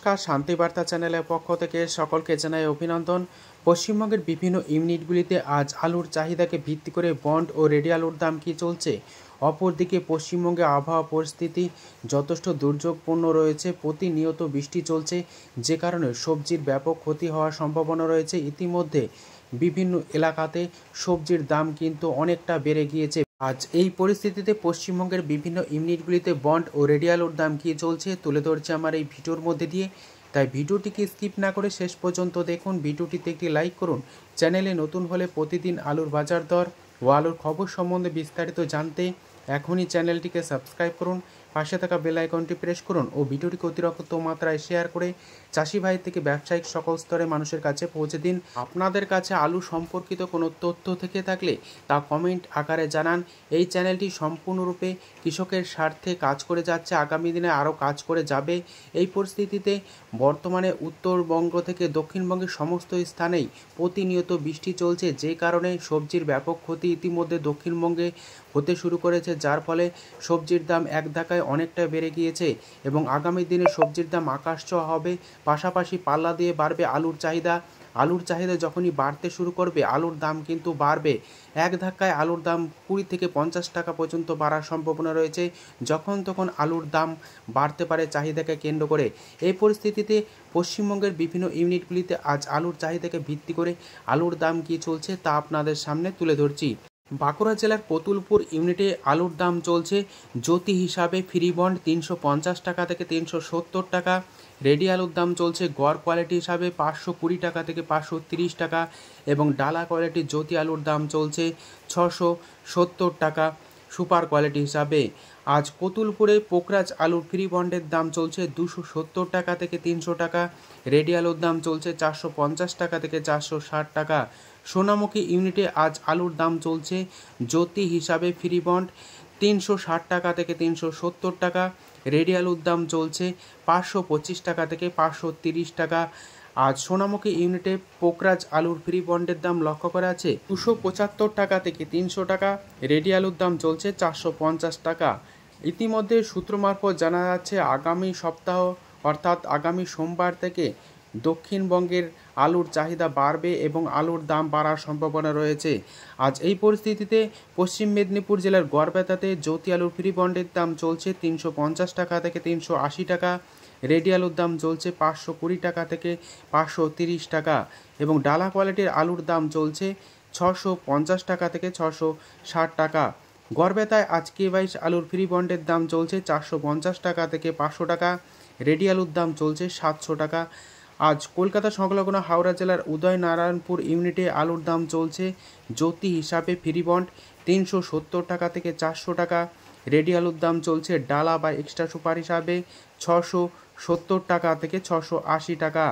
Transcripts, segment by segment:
নমস্কার, শান্তিবার্তা চ্যানেলের পক্ষ থেকে সকলকে জানাই অভিনন্দন। পশ্চিমবঙ্গের বিভিন্ন ইউনিটগুলিতে আজ আলুর চাহিদাকে ভিত্তি করে বন্ড ও রেডি আলুর দাম কী চলছে। অপরদিকে পশ্চিমবঙ্গে আবহাওয়া পরিস্থিতি যথেষ্ট দুর্যোগপূর্ণ রয়েছে। প্রতিনিয়ত বৃষ্টি চলছে, যে কারণে সবজির ব্যাপক ক্ষতি হওয়ার সম্ভাবনা রয়েছে। ইতিমধ্যে বিভিন্ন এলাকাতে সবজির দাম কিন্তু অনেকটা বেড়ে গিয়েছে। আজ এই পরিস্থিতিতে পশ্চিমবঙ্গের বিভিন্ন ইউনিটগুলিতে বন্ড ও রেডি আলুর দাম কী চলছে তুলে ধরছে আমার এই ভিডিওর মধ্যে দিয়ে। তাই ভিডিওটিকে স্কিপ না করে শেষ পর্যন্ত দেখুন। ভিডিওটিতে একটি লাইক করুন। চ্যানেলে নতুন হলে প্রতিদিন আলুর বাজার দর ও আলুর খবর সম্বন্ধে বিস্তারিত জানতে এখনই চ্যানেলটিকে সাবস্ক্রাইব করুন, পাশে থাকা বেল আইকনটি প্রেস করুন ও ভিডিওটিকে অতিরিক্ত মাত্রায় শেয়ার করে চাষি ভাই থেকে ব্যবসায়িক সকল স্তরে মানুষের কাছে পৌঁছে দিন। আপনাদের কাছে আলু সম্পর্কিত কোনো তথ্য থেকে থাকলে তা কমেন্ট আকারে জানান। এই চ্যানেলটি সম্পূর্ণরূপে কৃষকের স্বার্থে কাজ করে যাচ্ছে, আগামী দিনে আরও কাজ করে যাবে। এই পরিস্থিতিতে বর্তমানে উত্তরবঙ্গ থেকে দক্ষিণবঙ্গের সমস্ত স্থানেই প্রতিনিয়ত বৃষ্টি চলছে, যে কারণে সবজির ব্যাপক ক্ষতি ইতিমধ্যে দক্ষিণবঙ্গে হতে শুরু করেছে, যার ফলে সবজির দাম এক ধাক্কায় অনেকটা বেড়ে গিয়েছে এবং আগামী দিনে সবজির দাম আকাশ ছোঁয়া হবে। পাশাপাশি পাল্লা দিয়ে বাড়বে আলুর চাহিদা। আলুর চাহিদা যখনই বাড়তে শুরু করবে, আলুর দাম কিন্তু বাড়বে। এক ধাক্কায় আলুর দাম 20 থেকে 50 টাকা পর্যন্ত বাড়ার সম্ভাবনা রয়েছে। যখন তখন আলুর দাম বাড়তে পারে চাহিদাকে কেন্দ্র করে। এই পরিস্থিতিতে পশ্চিমবঙ্গের বিভিন্ন ইউনিটগুলিতে আজ আলুর চাহিদাকে ভিত্তি করে আলুর দাম কী চলছে তা আপনাদের সামনে তুলে ধরছি। বাঁকুড়া জেলার কতুলপুর ইউনিটে আলুর দাম চলছে জ্যোতি হিসাবে ফ্রি বন্ড 350 টাকা থেকে 370 টাকা। রেডি আলুর দাম চলছে গড় কোয়ালিটি হিসাবে 520 টাকা থেকে 530 টাকা এবং ডালা কোয়ালিটির জ্যোতি আলুর দাম চলছে 670 টাকা সুপার কোয়ালিটি হিসাবে। আজ কতুলপুরে পোকরাজ আলুর ফ্রি বন্ডের দাম চলছে 270 টাকা থেকে 300 টাকা। রেডি আলুর দাম চলছে 450 টাকা থেকে 460 টাকা। সোনামুখী ইউনিটে আজ আলুর দাম চলছে জ্যোতি হিসাবে ফ্রি বন্ড 360 টাকা থেকে 370 টাকা। রেডি আলুর দাম চলছে 525 টাকা থেকে 530 টাকা। আজ সোনামুখী ইউনিটে পোকরাজ আলুর ফ্রি বন্ডের দাম লক্ষ্য করা আছে 275 টাকা থেকে 300 টাকা। রেডি আলুর দাম চলছে 450 টাকা। ইতিমধ্যে সূত্র মারফত জানা যাচ্ছে আগামী সপ্তাহ অর্থাৎ আগামী সোমবার থেকে দক্ষিণবঙ্গের আলুর চাহিদা বাড়বে এবং আলুর দাম বাড়ার সম্ভাবনা রয়েছে। আজ এই পরিস্থিতিতে পশ্চিম মেদিনীপুর জেলার গড়বেতাতে জ্যোতি আলুর ফ্রি বন্ডের দাম চলছে 350 টাকা থেকে 380 টাকা। রেডি আলুর দাম চলছে 520 টাকা থেকে 530 টাকা এবং ডালা কোয়ালিটির আলুর দাম চলছে 650 টাকা থেকে 660 টাকা। গড়বেতায় আজ K22 আলুর ফ্রি বন্ডের দাম চলছে 450 টাকা থেকে 500 টাকা। রেডি আলুর দাম চলছে 700 টাকা। আজ কলকাতা সংলগ্ন হাওড়া জেলার উদয়নারায়ণপুর ইউনিটে আলুর দাম চলছে জ্যোতি হিসাবে ফ্রি বন্ড 370 টাকা থেকে 400 টাকা। রেডি আলুর দাম চলছে ডালা বা এক্সট্রা সুপার হিসাবে 670 টাকা থেকে 680 টাকা।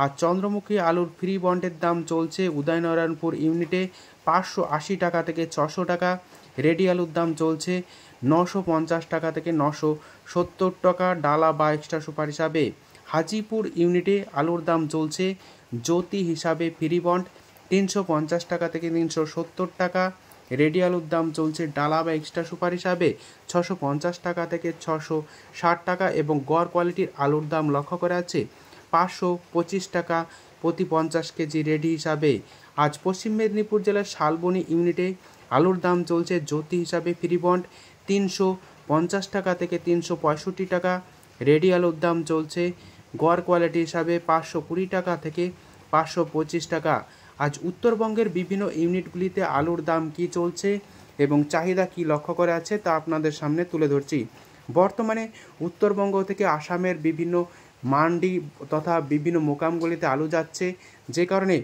আর চন্দ্রমুখী আলুর ফ্রি বন্ডের দাম চলছে উদয়নারায়ণপুর ইউনিটে 580 টাকা থেকে 600 টাকা। রেডি আলুর দাম চলছে 950 টাকা থেকে 970 টাকা ডালা বা এক্সট্রা সুপার হিসাবে। হাজিপুর ইউনিটে আলুর দাম চলছে জ্যোতি হিসাবে ফ্রি বন্ড 350 টাকা থেকে 370 টাকা। রেডি আলুর দাম চলছে ডালা বা এক্সট্রা সুপার হিসাবে 650 টাকা থেকে 660 টাকা এবং গড় কোয়ালিটির আলুর দাম লক্ষ্য করা আছে 525 টাকা প্রতি 50 কেজি রেডি হিসাবে। আজ পশ্চিম মেদিনীপুর জেলার শালবনী ইউনিটে আলুর দাম চলছে জ্যোতি হিসাবে ফ্রি বন্ড 350 টাকা থেকে 365 টাকা। রেডি আলুর দাম চলছে গড় কোয়ালিটি হিসাবে 520 টাকা থেকে 525 টাকা। আজ উত্তরবঙ্গের বিভিন্ন ইউনিটগুলিতে আলুর দাম কী চলছে এবং চাহিদা কী লক্ষ্য করা আছে তা আপনাদের সামনে তুলে ধরছি। বর্তমানে উত্তরবঙ্গ থেকে আসামের বিভিন্ন মান্ডি তথা বিভিন্ন মোকামগুলিতে আলু যাচ্ছে, যে কারণে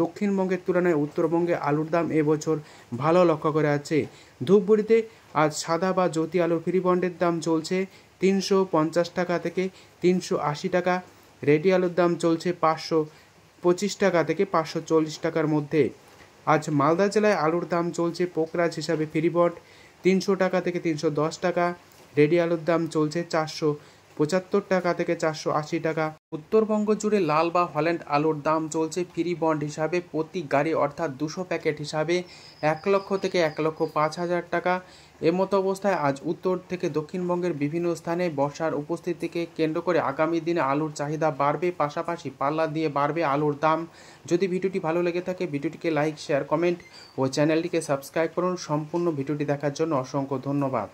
দক্ষিণবঙ্গের তুলনায় উত্তরবঙ্গে আলুর দাম এবছর ভালো লক্ষ্য করা আছে। ধূপগুড়িতে আজ সাদা বা জ্যোতি আলুর ফ্রি বন্ডের দাম চলছে 350 টাকা থেকে 380 টাকা। রেডি আলুর দাম চলছে 525 টাকা থেকে 540 টাকার মধ্যে। আজ মালদা জেলায় আলুর দাম চলছে পোকরাজ হিসাবে ফ্রি বন্ড 300 টাকা থেকে 310 টাকা। রেডি আলুর দাম চলছে 75 টাকা থেকে 480 টাকা। উত্তরবঙ্গ জুড়ে লাল বা হল্যান্ড আলুর দাম চলছে ফ্রি বন্ড হিসাবে প্রতি গাড়ি অর্থাৎ 200 প্যাকেট হিসাবে 1 লক্ষ থেকে 1,05,000 টাকা। এমতো অবস্থায় আজ উত্তর থেকে দক্ষিণবঙ্গের বিভিন্ন স্থানে বর্ষার উপস্থিতিকে কেন্দ্র করে আগামী দিনে আলুর চাহিদা বাড়বে, পাশাপাশি পাল্লা দিয়ে বাড়বে আলুর দাম। যদি ভিডিওটি ভালো লেগে থাকে ভিডিওটিকে লাইক, শেয়ার, কমেন্ট ও চ্যানেলটিকে সাবস্ক্রাইব করুন। সম্পূর্ণ ভিডিওটি দেখার জন্য অসংখ্য ধন্যবাদ।